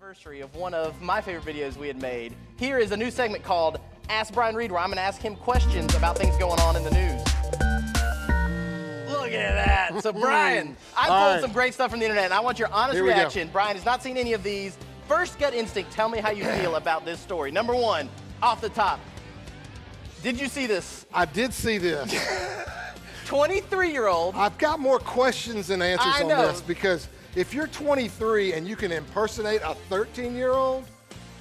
Anniversary of one of my favorite videos we had made. Here is a new segment called Ask Bryan Reed, where I'm going to ask him questions about things going on in the news. Look at that. So, Bryan, I pulled some great stuff from the internet, and I want your honest reaction. Bryan has not seen any of these. First gut instinct, tell me how you feel about this story. Number one, off the top, did you see this? I did see this. 23-year-old. I've got more questions than answers on this, because if you're 23 and you can impersonate a 13-year-old,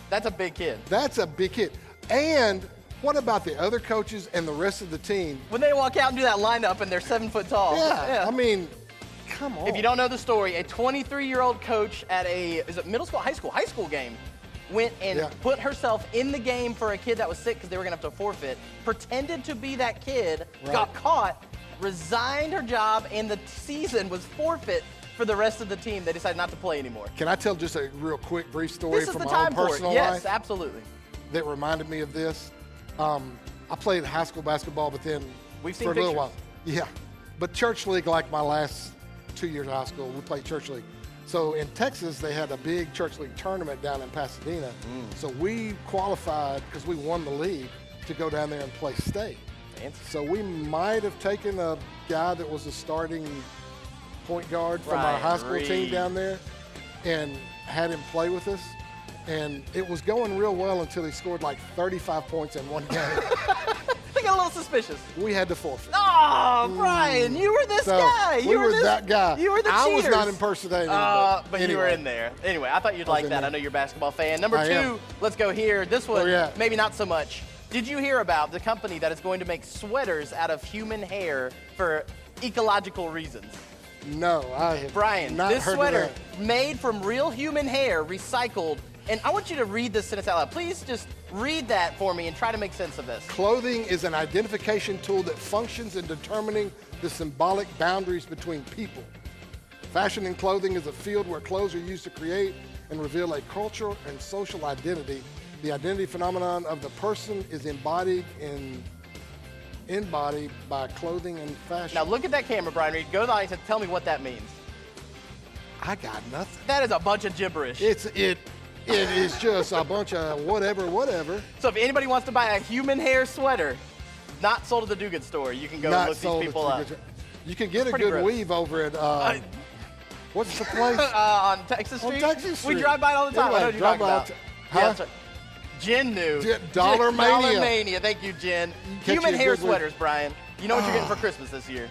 that's a big kid. That's a big kid. And what about the other coaches and the rest of the team? When they walk out and do that lineup and they're 7 foot tall. Yeah. I mean, come on. If you don't know the story, a 23-year-old coach at is it middle school, high school game, went and put herself in the game for a kid that was sick because they were gonna have to forfeit, pretended to be that kid, got caught, resigned her job, and the season was forfeit for the rest of the team. They decided not to play anymore. Can I tell just a real quick, brief story from my own personal life? Yes, absolutely. That reminded me of this. I played high school basketball, but then we've seen for a pictures. little while. Yeah, but church league, like my last 2 years of high school, we played church league. So in Texas, they had a big church league tournament down in Pasadena. So we qualified, because we won the league, to go down there and play state. Fancy. So we might have taken a guy that was a starting point guard from our high school team down there and had him play with us. And it was going real well until he scored like 35 points in one game. They got a little suspicious. We had to forfeit. Oh, Bryan, you were this guy. You were that guy. You were the I cheaters. was not impersonating him. But anyway. you were in there. Anyway, I thought you'd like that. I know you're a basketball fan. Number two, let's go here. This one, maybe not so much. Did you hear about the company that is going to make sweaters out of human hair for ecological reasons? No, I have Bryan, not this heard sweater of that. made from real human hair, recycled. And I want you to read this sentence out loud. Please just read that for me and try to make sense of this. Clothing is an identification tool that functions in determining the symbolic boundaries between people. Fashion and clothing is a field where clothes are used to create and reveal a cultural and social identity. The identity phenomenon of the person is embodied by clothing and fashion. Now look at that camera, Bryan Reed. Go to the audience and tell me what that means. I got nothing. That is a bunch of gibberish. It is just a bunch of whatever. So if anybody wants to buy a human hair sweater, not sold at the Do Good store, you can go and look these people up. You can get a good weave over at, what's the place? On Texas Street? On Texas Street. We drive by it all the time. I know what you're talking about. Huh? Jen knew. Dollar Mania. Dollar Mania. Thank you, Jen. Human hair sweaters, Bryan. You know what you're getting for Christmas this year.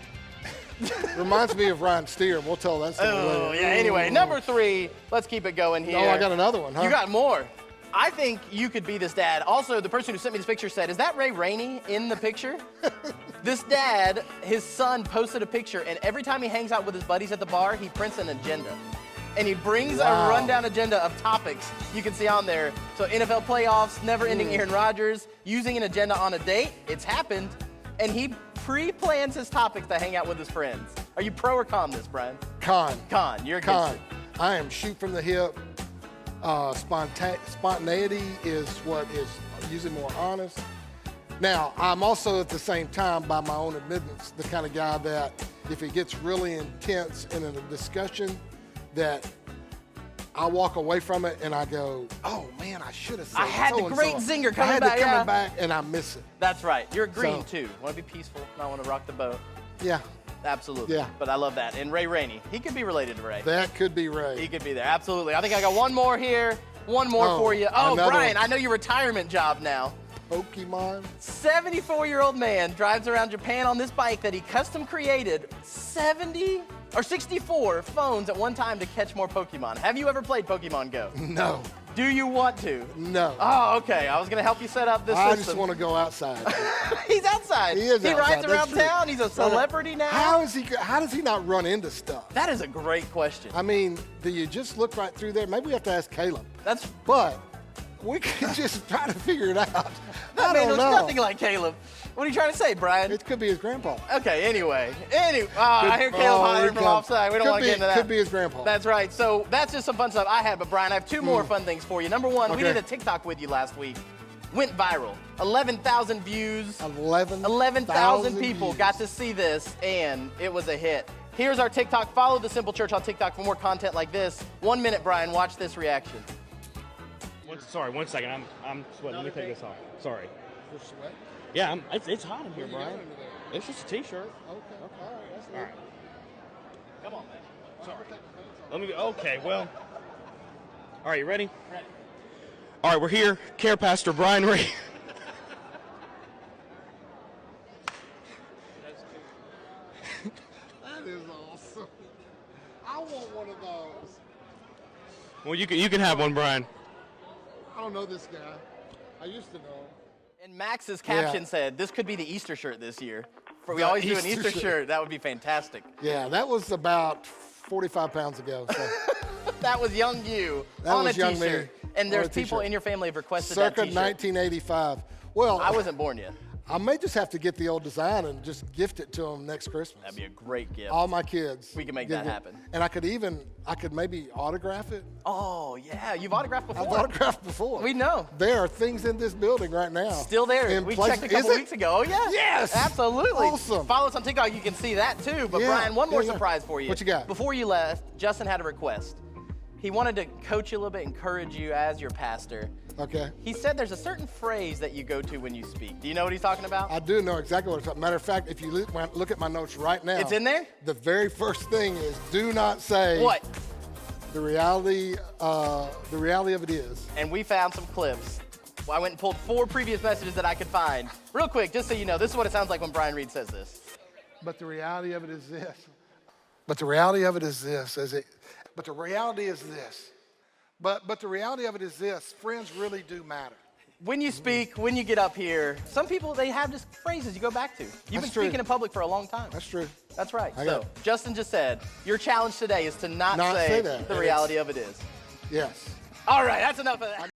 Reminds me of Ryan Steer. We'll tell that story later. Oh, yeah. Anyway, number three. Let's keep it going here. Oh, I got another one, huh? You got more. I think you could be this dad. Also, the person who sent me this picture said, is that Ray Rainey in the picture? This dad, his son posted a picture, and every time he hangs out with his buddies at the bar, he prints an agenda. And he brings a rundown agenda of topics you can see on there. So NFL playoffs, never-ending Aaron Rodgers, using an agenda on a date. It's happened. And he pre-plans his topics to hang out with his friends. Are you pro or con this, Bryan? Con. You're against it. I am shoot from the hip. Spontaneity is what is usually more honest. Now, I'm also at the same time, by my own admittance, the kind of guy that if it gets really intense in a discussion, that I walk away from it and I go, oh man, I should have said I had the great zinger coming back and I miss it. That's right. You're green too. Want to be peaceful, not want to rock the boat. Yeah. Absolutely. Yeah. But I love that. And Ray Rainey, he could be related to Ray. That could be Ray. He could be there. Absolutely. I think I got one more here. One more for you. Oh, Bryan, I know your retirement job now. Pokemon. 74-year-old man drives around Japan on this bike that he custom created 64 phones at one time to catch more Pokemon. Have you ever played Pokemon Go? No. Do you want to? No. Oh, okay. I was going to help you set up this system. I just want to go outside. He's outside. He is He outside. rides around town. He's a celebrity now. How does he not run into stuff? That is a great question. I mean, do you just look right through there? Maybe we have to ask Caleb. But we can just try to figure it out. That man looks nothing like Caleb. What are you trying to say, Bryan? It could be his grandpa. Okay, anyway. I hear Caleb hollering from offside. We don't want to get into that. Could be his grandpa. That's right. So that's just some fun stuff I had. But, Bryan, I have two more fun things for you. Number one, we did a TikTok with you last week. Went viral. 11,000 views. 11,000 people got to see this, and it was a hit. Here's our TikTok. Follow The Simple Church on TikTok for more content like this. 1 minute, Bryan. Watch this reaction. Sorry, 1 second. I'm sweating. Let me take this off. Sorry. For sweat? Yeah, it's hot in here, What you Bryan. got under there? It's just a t-shirt. Okay. All right. That's All right. Come on, man. Sorry. Let me. Okay. Well. All right. You ready? Ready. All right. We're here. Care Pastor Bryan Ray. That is awesome. I want one of those. Well, you can have one, Bryan. I don't know this guy. I used to know him. And Max's caption Yeah. said, "This could be the Easter shirt this year." We The always do an Easter Easter shirt. shirt. That would be fantastic. Yeah, that was about 45 pounds ago. So. That was young you That on was a young t-shirt. me And there's on a people t-shirt. in your family have requested Circa that t-shirt. 1985. Well, I wasn't born yet. I may just have to get the old design and just gift it to them next Christmas. That'd be a great gift. All my kids. We can make Give that it- happen. And I could maybe autograph it. Oh, yeah. You've autographed before. I've autographed before. We know. There are things in this building right now. Still there. In We place- checked a couple Is it? weeks ago. Oh, yeah. Yes. Absolutely. Awesome. Follow us on TikTok. You can see that too. But Yeah. Bryan, one more Yeah. surprise for you. What you got? Before you left, Justin had a request. He wanted to coach you a little bit, encourage you as your pastor. Okay. He said there's a certain phrase that you go to when you speak. Do you know what he's talking about? I do know exactly what it's about. Matter of fact, if you look at my notes right now. It's in there? The very first thing is do not say. What? The reality of it is. And we found some clips. Well, I went and pulled 4 previous messages that I could find. Real quick, just so you know, this is what it sounds like when Bryan Reed says this. But the reality of it is this. But the reality of it is this. But the reality is this. But the reality of it is this. Friends really do matter. When you speak, when you get up here, some people, they have just phrases you go back to. You've been That's true. speaking in public for a long time. That's true. That's right. I So got it. Justin just said, your challenge today is to not Not say say that. the And reality of it is. Yes. All right, that's enough of that.